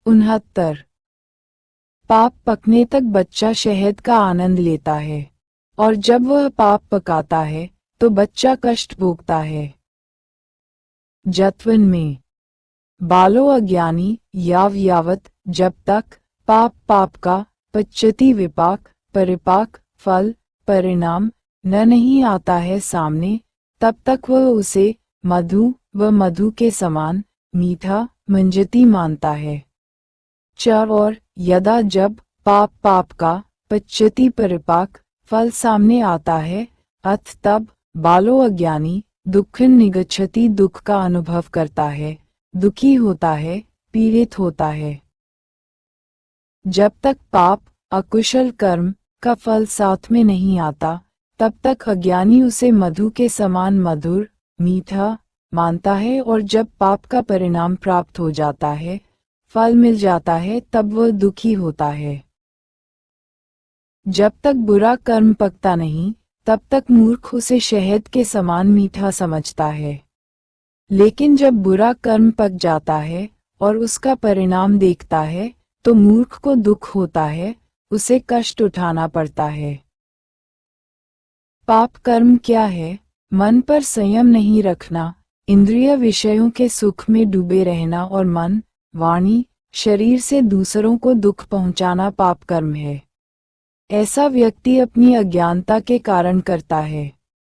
69। पाप पकने तक बच्चा शहद का आनंद लेता है, और जब वह पाप पकाता है तो बच्चा कष्ट भोगता है। जत्वन में बालो अज्ञानी यावत जब तक पाप का पच्यति विपाक परिपाक फल परिणाम न नहीं आता है सामने, तब तक वह उसे मधु के समान मीठा मंजती मानता है। और यदा जब पाप का पच्यति परिपाक फल सामने आता है, अथ तब बालो अज्ञानी दुःखं निगच्छति दुख का अनुभव करता है, दुखी होता है, पीड़ित होता है। जब तक पाप अकुशल कर्म का फल साथ में नहीं आता, तब तक अज्ञानी उसे मधु के समान मधुर मीठा मानता है, और जब पाप का परिणाम प्राप्त हो जाता है, फल मिल जाता है, तब वह दुखी होता है। जब तक बुरा कर्म पकता नहीं, तब तक मूर्ख उसे शहद के समान मीठा समझता है। लेकिन जब बुरा कर्म पक जाता है और उसका परिणाम देखता है, तो मूर्ख को दुख होता है, उसे कष्ट उठाना पड़ता है। पाप कर्म क्या है? मन पर संयम नहीं रखना, इंद्रिय विषयों के सुख में डूबे रहना और मन, वाणी, शरीर से दूसरों को दुख पहुंचाना पाप कर्म है। ऐसा व्यक्ति अपनी अज्ञानता के कारण करता है।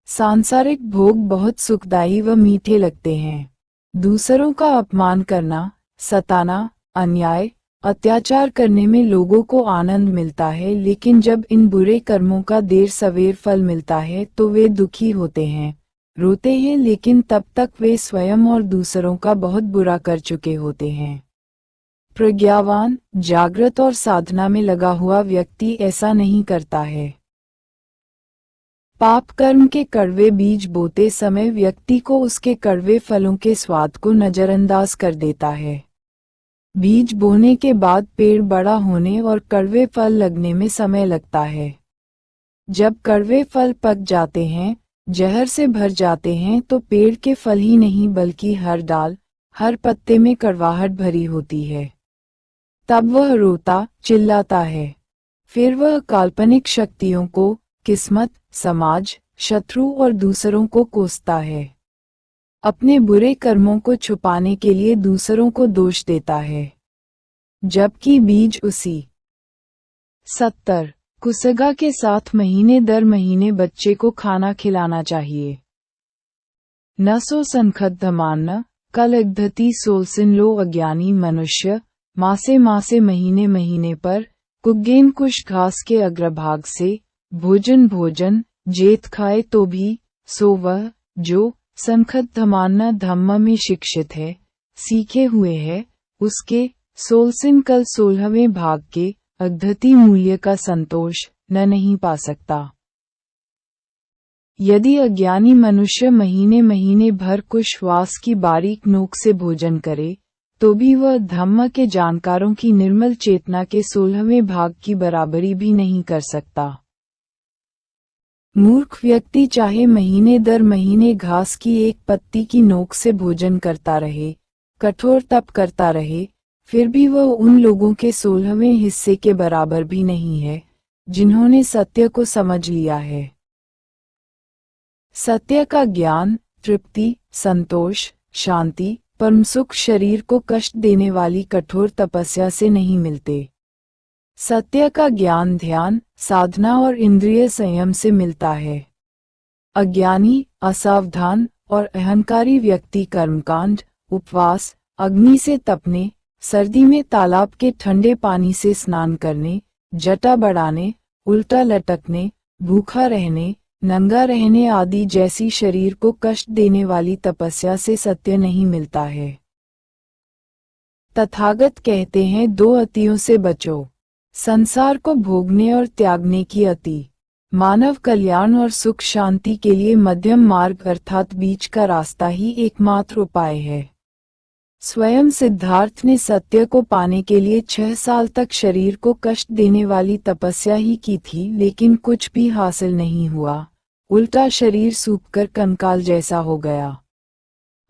सांसारिक भोग बहुत सुखदायी व मीठे लगते हैं। दूसरों का अपमान करना, सताना, अन्याय, अत्याचार करने में लोगों को आनंद मिलता है, लेकिन जब इन बुरे कर्मों का देर सवेर फल मिलता है तो वे दुखी होते हैं, रोते हैं, लेकिन तब तक वे स्वयं और दूसरों का बहुत बुरा कर चुके होते हैं। प्रज्ञावान, जागृत और साधना में लगा हुआ व्यक्ति ऐसा नहीं करता है। पाप कर्म के कड़वे बीज बोते समय व्यक्ति को उसके कड़वे फलों के स्वाद को नजरअंदाज कर देता है। बीज बोने के बाद पेड़ बड़ा होने और कड़वे फल लगने में समय लगता है। जब कड़वे फल पक जाते हैं, जहर से भर जाते हैं, तो पेड़ के फल ही नहीं बल्कि हर डाल, हर पत्ते में कड़वाहट भरी होती है। तब वह रोता, चिल्लाता है। फिर वह काल्पनिक शक्तियों को, किस्मत, समाज, शत्रु और दूसरों को कोसता है। अपने बुरे कर्मों को छुपाने के लिए दूसरों को दोष देता है, जबकि बीज उसी 70 कुसगा के साथ महीने दर महीने बच्चे को खाना खिलाना चाहिए। न सो संखद्ध कलग्धति सोलसिन लो अज्ञानी मनुष्य मासे महीने महीने पर कुग्गेन कुश घास के अग्रभाग से भोजन जेत खाए तो भी सो वह जो संखद्ध धम्म में शिक्षित है, सीखे हुए है, उसके सोलसिन कल 16वें भाग के अग्धति मूल्य का संतोष न नहीं पा सकता। यदि अज्ञानी मनुष्य महीने महीने भर कुशवास की बारीक नोक से भोजन करे, तो भी वह धम्म के जानकारों की निर्मल चेतना के 16वें भाग की बराबरी भी नहीं कर सकता। मूर्ख व्यक्ति चाहे महीने दर महीने घास की एक पत्ती की नोक से भोजन करता रहे, कठोर तप करता रहे, फिर भी वह उन लोगों के 16वें हिस्से के बराबर भी नहीं है, जिन्होंने सत्य को समझ लिया है। सत्य का ज्ञान, तृप्ति, संतोष, शांति, परम सुख शरीर को कष्ट देने वाली कठोर तपस्या से नहीं मिलते। सत्य का ज्ञान ध्यान, साधना और इंद्रिय संयम से मिलता है। अज्ञानी, असावधान और अहंकारी व्यक्ति कर्मकांड, उपवास, अग्नि से तपने, सर्दी में तालाब के ठंडे पानी से स्नान करने, जटा बढ़ाने, उल्टा लटकने, भूखा रहने, नंगा रहने आदि जैसी शरीर को कष्ट देने वाली तपस्या से सत्य नहीं मिलता है। तथागत कहते हैं, 2 अतियों से बचो, संसार को भोगने और त्यागने की अति, मानव कल्याण और सुख शांति के लिए मध्यम मार्ग अर्थात बीच का रास्ता ही एकमात्र उपाय है। स्वयं सिद्धार्थ ने सत्य को पाने के लिए 6 साल तक शरीर को कष्ट देने वाली तपस्या ही की थी, लेकिन कुछ भी हासिल नहीं हुआ, उल्टा शरीर सूखकर कंकाल जैसा हो गया।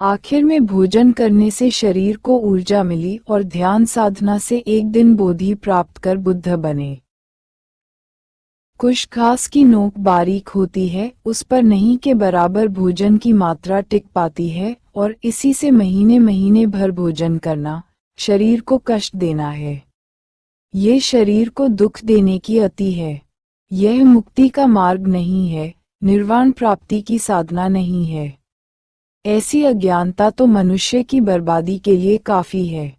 आखिर में भोजन करने से शरीर को ऊर्जा मिली और ध्यान साधना से एक दिन बोधि प्राप्त कर बुद्ध बने। कुछ घास की नोक बारीक होती है, उस पर नहीं के बराबर भोजन की मात्रा टिक पाती है और इसी से महीने महीने भर भोजन करना शरीर को कष्ट देना है। ये शरीर को दुख देने की अति है। यह मुक्ति का मार्ग नहीं है, निर्वाण प्राप्ति की साधना नहीं है। ऐसी अज्ञानता तो मनुष्य की बर्बादी के लिए काफी है।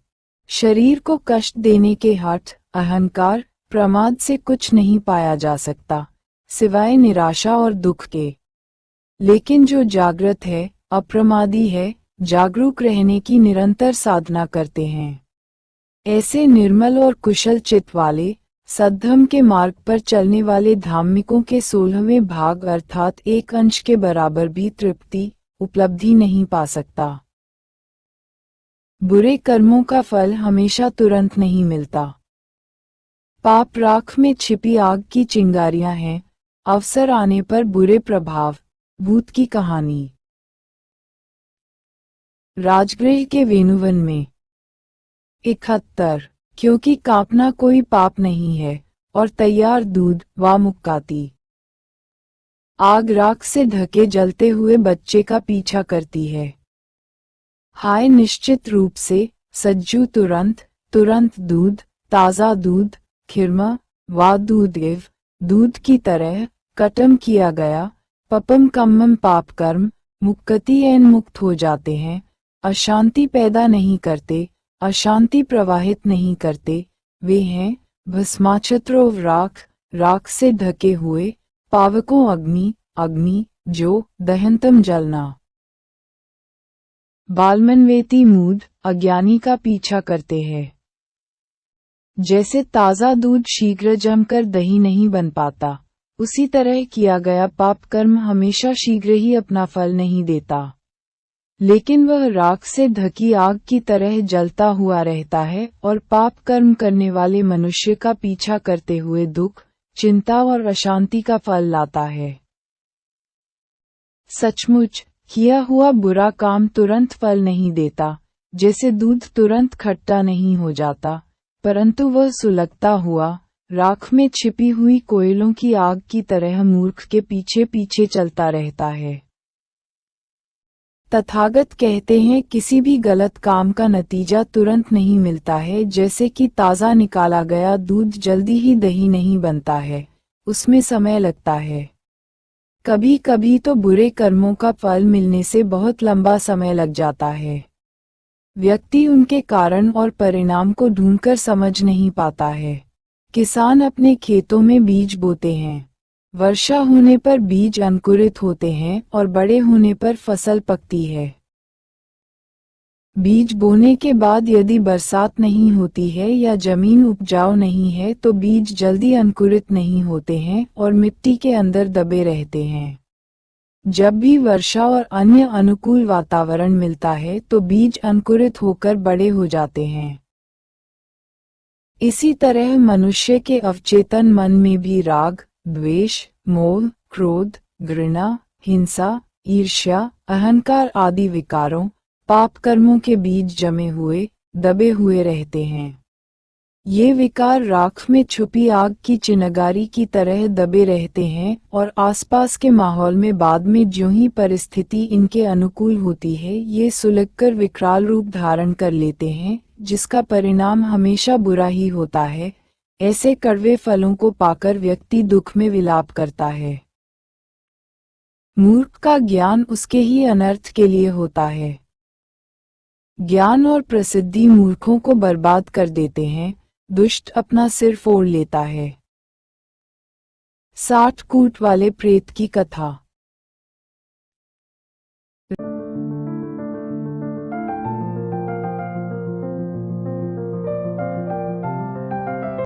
शरीर को कष्ट देने के हठ, अहंकार, प्रमाद से कुछ नहीं पाया जा सकता, सिवाय निराशा और दुख के। लेकिन जो जागृत है, अप्रमादी है, जागरूक रहने की निरंतर साधना करते हैं, ऐसे निर्मल और कुशल चित्त वाले, सद्धर्म के मार्ग पर चलने वाले धार्मिकों के 16वें भाग अर्थात एक अंश के बराबर भी तृप्ति, उपलब्धि नहीं पा सकता। बुरे कर्मों का फल हमेशा तुरंत नहीं मिलता। पाप राख में छिपी आग की चिंगारियां हैं, अवसर आने पर बुरे प्रभाव। भूत की कहानी। राजगृह के वेणुवन में 71। क्योंकि कांपना कोई पाप नहीं है और तैयार दूध व मुक्काती आग राख से ढके जलते हुए बच्चे का पीछा करती है। हाय निश्चित रूप से सज्जू तुरंत तुरंत दूध, ताजा दूध, खिरमा व दूध दूध की तरह कटम किया गया, पपम कम्मम पाप कर्म, मुक्कति एन मुक्त हो जाते हैं, अशांति पैदा नहीं करते, अशांति प्रवाहित नहीं करते। वे हैं भस्माच्छत्रोव राख, राख से ढके हुए, पावकों अग्नि, अग्नि जो दहनतम जलना। बालमनवेती मूढ़, अज्ञानी का पीछा करते हैं। जैसे ताजा दूध शीघ्र जमकर दही नहीं बन पाता, उसी तरह किया गया पाप कर्म हमेशा शीघ्र ही अपना फल नहीं देता, लेकिन वह राख से ढकी आग की तरह जलता हुआ रहता है और पाप कर्म करने वाले मनुष्य का पीछा करते हुए दुख, चिंता और अशांति का फल लाता है। सचमुच किया हुआ बुरा काम तुरंत फल नहीं देता, जैसे दूध तुरंत खट्टा नहीं हो जाता, परंतु वह सुलगता हुआ राख में छिपी हुई कोयलों की आग की तरह मूर्ख के पीछे पीछे चलता रहता है। तथागत कहते हैं किसी भी गलत काम का नतीजा तुरंत नहीं मिलता है, जैसे कि ताज़ा निकाला गया दूध जल्दी ही दही नहीं बनता है, उसमें समय लगता है। कभी कभी तो बुरे कर्मों का फल मिलने से बहुत लंबा समय लग जाता है। व्यक्ति उनके कारण और परिणाम को ढूंढकर समझ नहीं पाता है। किसान अपने खेतों में बीज बोते हैं, वर्षा होने पर बीज अंकुरित होते हैं और बड़े होने पर फसल पकती है। बीज बोने के बाद यदि बरसात नहीं होती है या जमीन उपजाऊ नहीं है तो बीज जल्दी अंकुरित नहीं होते हैं और मिट्टी के अंदर दबे रहते हैं। जब भी वर्षा और अन्य अनुकूल वातावरण मिलता है तो बीज अंकुरित होकर बड़े हो जाते हैं। इसी तरह मनुष्य के अवचेतन मन में भी राग, द्वेष, मोह, क्रोध, घृणा, हिंसा, ईर्ष्या, अहंकार आदि विकारों, पाप कर्मों के बीज जमे हुए, दबे हुए रहते हैं। ये विकार राख में छुपी आग की चिनगारी की तरह दबे रहते हैं और आसपास के माहौल में बाद में ज्यों ही परिस्थिति इनके अनुकूल होती है, ये सुलगकर विकराल रूप धारण कर लेते हैं, जिसका परिणाम हमेशा बुरा ही होता है। ऐसे कड़वे फलों को पाकर व्यक्ति दुख में विलाप करता है। मूर्ख का ज्ञान उसके ही अनर्थ के लिए होता है। ज्ञान और प्रसिद्धि मूर्खों को बर्बाद कर देते हैं, दुष्ट अपना सिर फोड़ लेता है। 60 कूट वाले प्रेत की कथा।